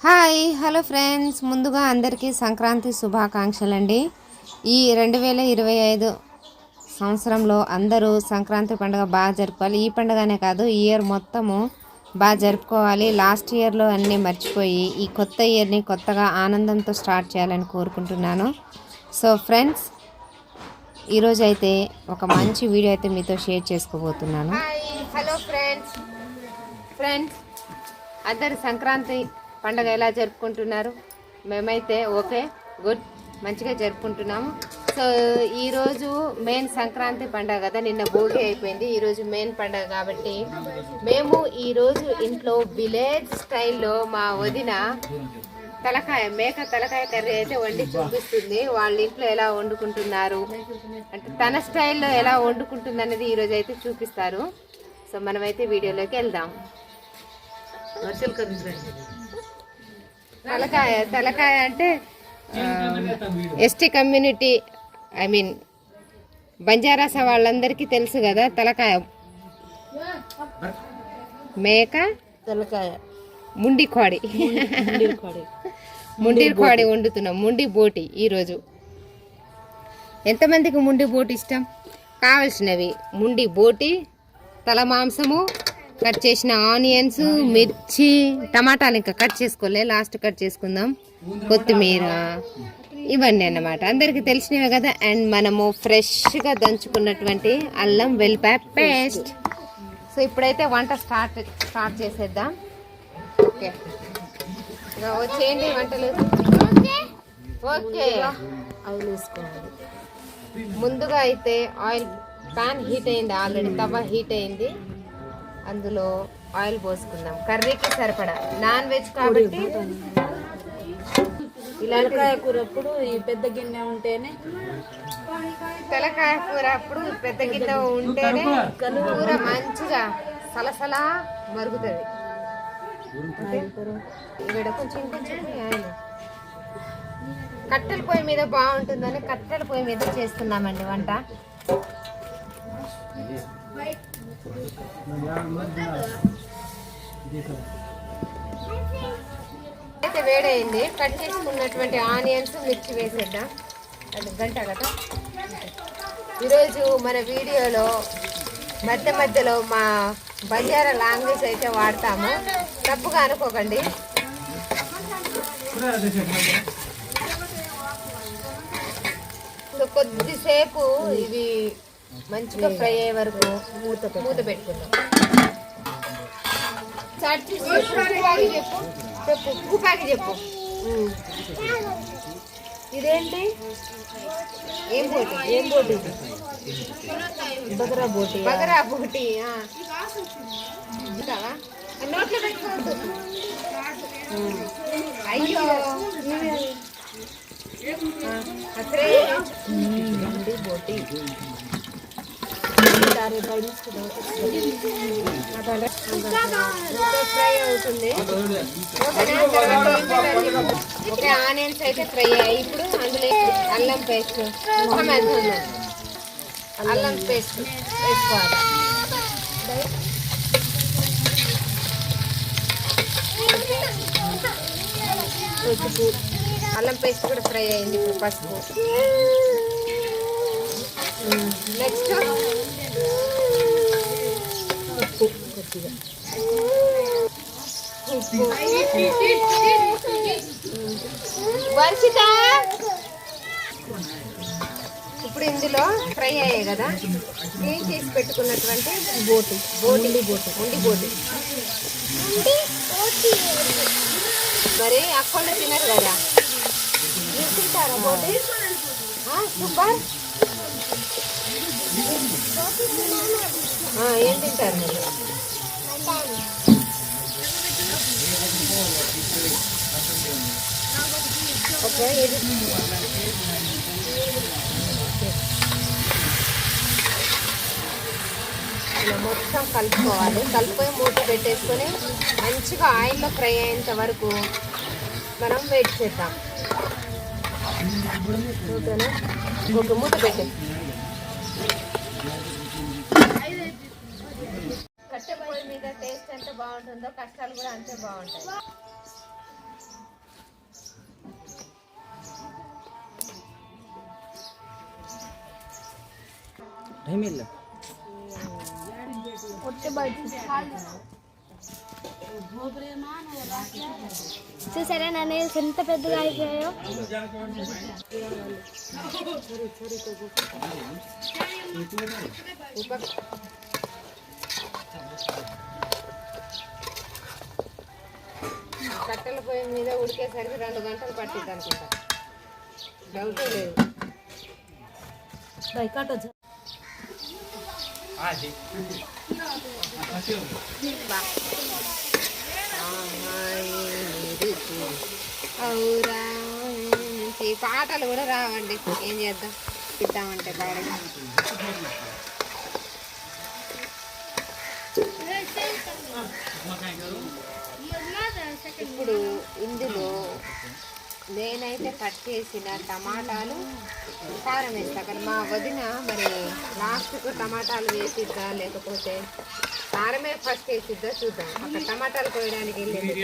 Hi hello friends, ముందుగా అందరికీ సంక్రాంతి శుభాకాంక్షలు అండి. ఈ 2025 సంవత్సరంలో అందరూ సంక్రాంతి పండుగ బాగా జరుపుకోవాలి. ఈ పండుగనే కాదు, ఈ ఇయర్ మొత్తము బాగా జరుపుకోవాలి. లాస్ట్ ఇయర్లో అన్నీ మర్చిపోయి ఈ కొత్త ఇయర్ని కొత్తగా ఆనందంతో స్టార్ట్ చేయాలని కోరుకుంటున్నాను. సో ఫ్రెండ్స్, ఈరోజు అయితే ఒక మంచి వీడియో అయితే మీతో షేర్ చేసుకోబోతున్నాను. హాయ్ హలో ఫ్రెండ్స్ అందరు సంక్రాంతి పండుగ ఎలా జరుపుకుంటున్నారు? మేమైతే ఓకే గుడ్ మంచిగా జరుపుకుంటున్నాము. సో ఈరోజు మెయిన్ సంక్రాంతి పండుగ కదా, నిన్న భోగి అయిపోయింది. ఈరోజు మెయిన్ పండుగ కాబట్టి మేము ఈరోజు ఇంట్లో విలేజ్ స్టైల్లో మా వదిన మేక తలకాయ కర్రీ అయితే వండి చూపిస్తుంది. వాళ్ళ ఇంట్లో ఎలా వండుకుంటున్నారు అంటే తన స్టైల్లో ఎలా వండుకుంటుంది అనేది ఈరోజు అయితే చూపిస్తారు. సో మనమైతే వీడియోలోకి వెళ్దాం. తలకాయ అంటే ఎస్టీ కమ్యూనిటీ, ఐ మీన్ బంజారాస వాళ్ళందరికీ తెలుసు కదా. తలకాయ మేక తలకాయ ముండి కోడి వండుతున్నాం. ముండి బోటి. ఈరోజు ఎంతమందికి ముండి బోటి ఇష్టం? కావలసినవి ముండి బోటి, తల మాంసము, కట్ చేసిన ఆనియన్స్, మిర్చి, టమాటాలు ఇంకా కట్ చేసుకోలే, లాస్ట్ కట్ చేసుకుందాం, కొత్తిమీర, ఇవన్నీ అన్నమాట అందరికి తెలిసినవే కదా. అండ్ మనము ఫ్రెష్గా దంచుకున్నటువంటి అల్లం వెల్లిపాయ పేస్ట్. సో ఇప్పుడైతే వంట స్టార్ట్ చేసేద్దాం. ఓకే వచ్చేయండి వంటలు. ఓకే ఆయిల్ వేసుకోవాలి. ముందుగా అయితే ఆయిల్ ప్యాన్ హీట్ అయింది, ఆల్రెడీ తవ హీట్ అయింది. అందులో ఆయిల్ పోసుకుందాం. కర్రీకి సరిపడా, నాన్ వెజ్ కాబట్టి తలకాయ కూర అప్పుడు ఈ పెద్ద గిన్నె ఉంటేనే, తలకాయ కూర అప్పుడు పెద్ద గిన్నె ఉంటేనే కూర మంచిగా సలసలా మరుగుతుంది. ఇక్కడ కొంచెం ఆయిల్ కట్టెల పొయ్యి మీద బాగుంటుందని కట్టెల పొయ్యి మీద చేస్తున్నామండి వంట. అయితే వేడైంది. కట్ చేసుకున్నటువంటి ఆనియన్స్, మిర్చి వేసేద్దాం. అది గంట కదా. ఈరోజు మన వీడియోలో మధ్యలో మా బంజారా లాంగ్వేజ్ అయితే వాడతాము, తప్పుగా అనుకోకండి. కొద్దిసేపు ఇవి మంచిగా ఫ్రై అయ్యే వరకు మూత పెట్టుకుందాం. చెప్పు ఉప్పాకి చెప్పు. ఇదేంటి? ఏం బోటి? బగరా బోటి. నోట్లో పెట్టుకోవద్దు. అయ్యో బోటి ఫ్రై అవుతుంది. ఓకే ఆనియన్స్ అయితే ఫ్రై అయ్యాయి. ఇప్పుడు అందులో అల్లం పేస్ట్ వేసుకోవాలి. పసుపు, అల్లం పేస్ట్ కూడా ఫ్రై అయింది. ఇప్పుడు పసుపు, నెక్స్ట్ ఉప్పు కొద్దిగా. వర్షిత ఇప్పుడు ఇందులో ఫ్రై అయ్యాయి కదా, క్లీన్ చేసి పెట్టుకున్నటువంటి బోటి. మరి అక్కడ తినరు కదా, మీరు తింటారా బోటి? సూపర్. ఏం తింటారు మీరు? ఓకే ఇలా మొత్తం కలుపుకోవాలి. కలిపిపోయి మూత పెట్టేసుకొని మంచిగా ఆయిల్లో ఫ్రై అయ్యేంత వరకు మనం వెయిట్ చేద్దాం. ఓకేనా? ఒక మూత పెట్టే కట్టె పొయ్యి మీద టేస్ట్ ఎంత బాగుంటుందో కష్టాలు కూడా అంతే బాగుంటాయి. చూసారా నన్ను ఎంత పెద్దగా అయిపోయాయో. కట్టెల పొయ్యి మీద ఉడికేసరికి 2 గంటలు పట్టిద్ది అనుకుంటా, డౌటే లేదు. అవురా పాటలు కూడా రావండి, ఏం చేద్దాం, ఇద్దామంటే పాడగా. ఇప్పుడు ఇందులో నేనైతే కట్ చేసిన టమాటాలు కారం వేస్తా, కానీ మా వదిన మరి లాస్ట్కు టమాటాలు వేసిద్దా లేకపోతే కారమే ఫస్ట్ వేసిద్దా చూద్దాం. అక్కడ టమాటాలు కోయడానికి వెళ్ళింది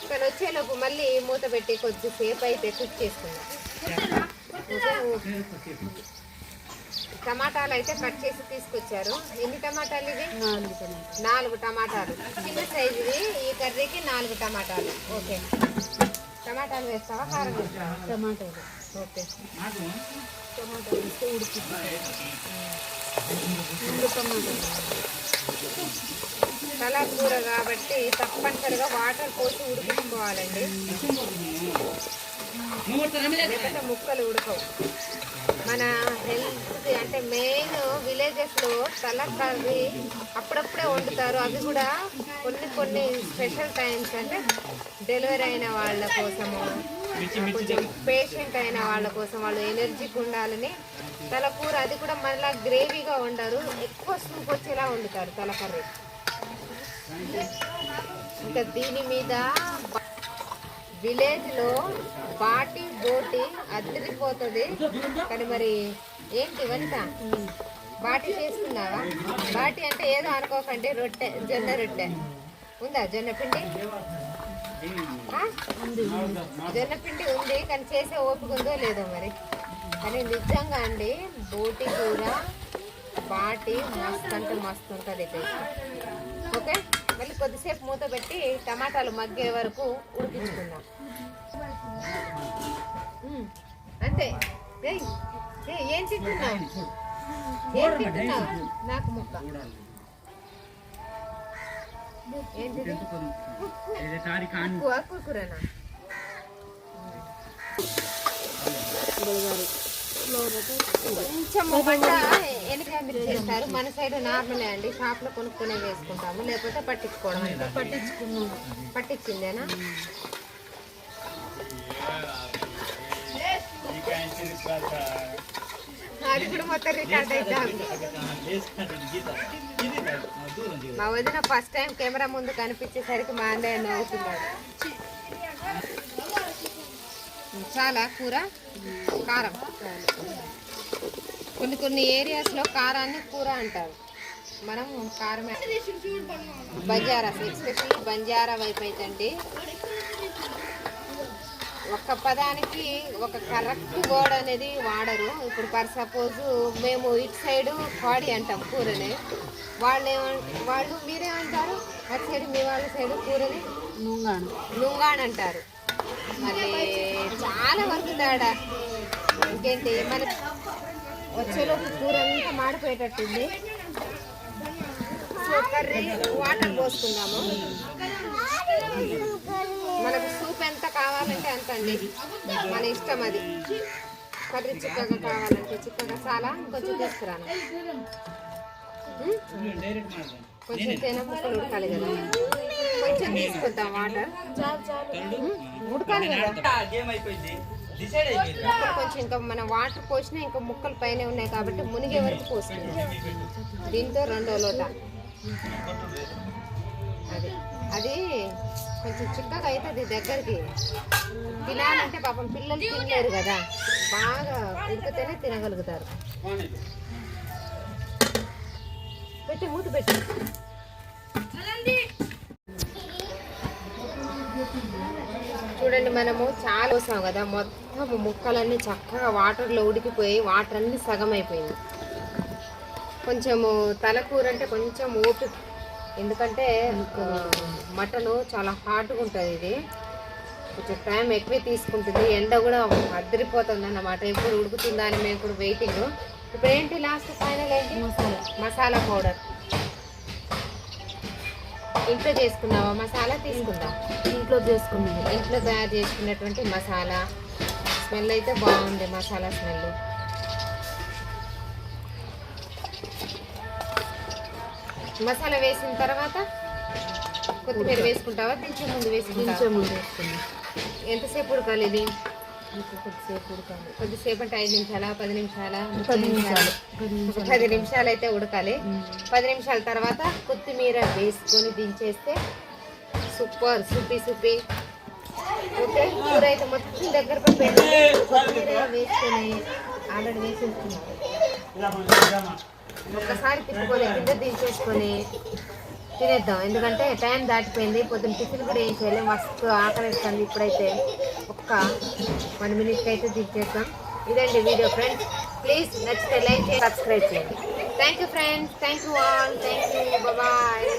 కానీ వచ్చేలోపు మళ్ళీ మూత పెట్టి కొద్దిసేపు అయితే కుక్ చేసుకుందాం. టమాటాలు అయితే కట్ చేసి తీసుకొచ్చారు. ఎన్ని టమాటాలు ఇవి? 4 టమాటాలు, చిన్న సైజువి. ఈ కర్రీకి 4 టమాటాలు. ఓకే, టమాటాలు వేస్తావా కారం వేస్తావా? టమాటాలు. ఓకే, టమాటాలు వేస్తే ఉడికిపోతాయి. కలర్ కూర కాబట్టి తప్పనిసరిగా వాటర్ పోసి ఉడికించుకోవాలండి, లేకపోతే ముక్కలు ఉడకవు. మన హెల్త్కి అంటే మెయిన్ విలేజెస్లో తల కర్రీ అప్పుడప్పుడే వండుతారు. అవి కూడా కొన్ని స్పెషల్ టైమ్స్, అంటే డెలివరీ అయిన వాళ్ళ కోసము, కొంచెం పేషెంట్ అయిన వాళ్ళ కోసం, వాళ్ళు ఎనర్జీకి ఉండాలని తలకూర. అది కూడా మళ్ళీ గ్రేవీగా వండరు, ఎక్కువ సూప్ వచ్చేలా వండుతారు తల కర్రీ. ఇంకా దీని మీద విలేజ్లో బాటి బోటి అదిరిపోతుంది. కానీ మరి ఏంటి వనిత, బాటి చేసుకున్నావా? బాటి అంటే ఏదో అనుకోకండి, రొట్టె, జొన్న రొట్టె ఉందా? జొన్న పిండి జొన్న పిండి ఉంది, కానీ చేసే ఓపిక ఉందో లేదో మరి. కానీ నిజంగా అండి బోటి కూర బాటి మస్తు అంటే మస్తు ఉంటుంది టేస్ట్. ఓకే, మళ్ళీ కొద్దిసేపు మూత పెట్టి టమాటాలు మగ్గే వరకు ఉడికించుకుందాం. అంతే. ఏం తింటున్నావు? ఏం తింటున్నావు? నాకు ముక్క ఏంటిది? కూరనా? కొంచెం పంట ఎనిమిది మీరు చేస్తారు, మన సైడ్ నార్మలే అండి, షాప్లో కొనుక్కునే వేసుకుంటాము, లేకపోతే పట్టించుకోవడం. పట్టించిందేనా? అది కూడా మొత్తం రికార్డ్ అవుతాం. మా వదిన ఫస్ట్ టైం కెమెరా ముందు కనిపించేసరికి మా అన్నయ్య నవ్వుతున్నాడు. చాలా కూర కారం. కొన్ని ఏరియాస్లో కారాన్ని కూర అంటారు, మనం కారమే. బంజారా, ఎస్పెషల్లీ బంజారా వైపు అయితే అండి ఒక్క పదానికి ఒక కరెక్ట్ వర్డ్ అనేది వాడరు. ఇప్పుడు ఫర్ సపోజు మేము ఇటు సైడు కాడి అంటాం కూరని, వాళ్ళు మీరేమంటారు? అటు సైడ్ మీ వాళ్ళ సైడు కూరని నుంగాన్ అంటారు. మరి చాలా వరకు తేడా. ఇంకేంటి, మన వచ్చేలోపు కూర అంతా మాడిపోయేటట్టుంది. సో కర్రీ వాటర్ పోసుకుందాము. మనకు సూప్ ఎంత కావాలంటే అంత అండి, మన ఇష్టం. అది కర్రీ చిక్కగా కావాలంటే చిక్కగా, చాలా కొంచెం తీసుకురాను. కొంచెం తేనె ముక్కలు ఉడకాలి కదా, కొంచెం తీసుకుందాం వాటర్. ఉడకాలి కదా కొంచెం. ఇంకా మనం వాటర్ పోసినా ఇంకా ముక్కలు పైన ఉన్నాయి కాబట్టి మునిగే వరకు పోసుకుందాం. దీంతో 2వ లోట. అది కొంచెం చిక్కగా అవుతుంది దగ్గరికి. తినాలంటే పాపం పిల్లలు తినలేరు కదా, బాగా ఉడికితేనే తినగలుగుతారు. పెట్టి మూత పెట్టి. చూడండి, మనము చాలా పోసాం కదా, మొత్తం ముక్కలన్నీ చక్కగా వాటర్లో ఉడికిపోయి వాటర్ అన్నీ సగం అయిపోయింది. కొంచెము తలకూర అంటే కొంచెం ఓపిక, ఎందుకంటే మటను చాలా హార్డ్గా ఉంటుంది. ఇది కొంచెం టైం ఎక్కువ తీసుకుంటుంది, ఎండ కూడా అద్దరిపోతుంది అన్నమాట. ఎప్పుడు ఉడుకుతుందా అని మేము ఇప్పుడు వెయిటింగ్. ఇప్పుడు ఏంటి లాస్ట్ ఫైనల్ ఏంటి? మసాలా పౌడర్. ఇంట్లో చేసుకున్నావా మసాలా? తీసుకుందాం. ఇంట్లో చేసుకున్నాను. ఇంట్లో తయారు చేసుకున్నటువంటి మసాలా. స్మెల్ అయితే బాగుంది, మసాలా స్మెల్. మసాలా వేసిన తర్వాత కొత్తిమీర వేసుకుంటావా? దించే ముందు వేసుకుంటావా? వేసుకున్నాను. ఎంతసేపు ఉడకాలి ఇది? కొద్దిసేపు ఉడకాలి. కొద్దిసేపు అంటే 5 నిమిషాలా, 10 నిమిషాలా? 10 నిమిషాలు. 10 నిమిషాలు అయితే ఉడకాలి. 10 నిమిషాల తర్వాత కొత్తిమీర వేసుకొని దించేస్తే సూపర్, సూపీ. ఓకే, కూర అయితే మొత్తం దగ్గర పడిపోయింది. కొత్తిమీర వేసుకొని ఆల్రెడీ వేసేసుకున్నారు. ఒక్కసారి తిప్పుకొని కింద దించేసుకొని తినేద్దాం, ఎందుకంటే టైం దాటిపోయింది. పొద్దున్న టిఫిన్ కూడా ఏం చేయలేం, మస్తు ఆకలిస్తుంది. ఇప్పుడైతే ఒక్క 1 మినిట్కి అయితే దించేద్దాం. ఇదండి వీడియో ఫ్రెండ్స్. ప్లీజ్ నచ్చితే లైక్ చేసి సబ్స్క్రైబ్ చేయండి. Thank you friends, thank you all, thank you, bye.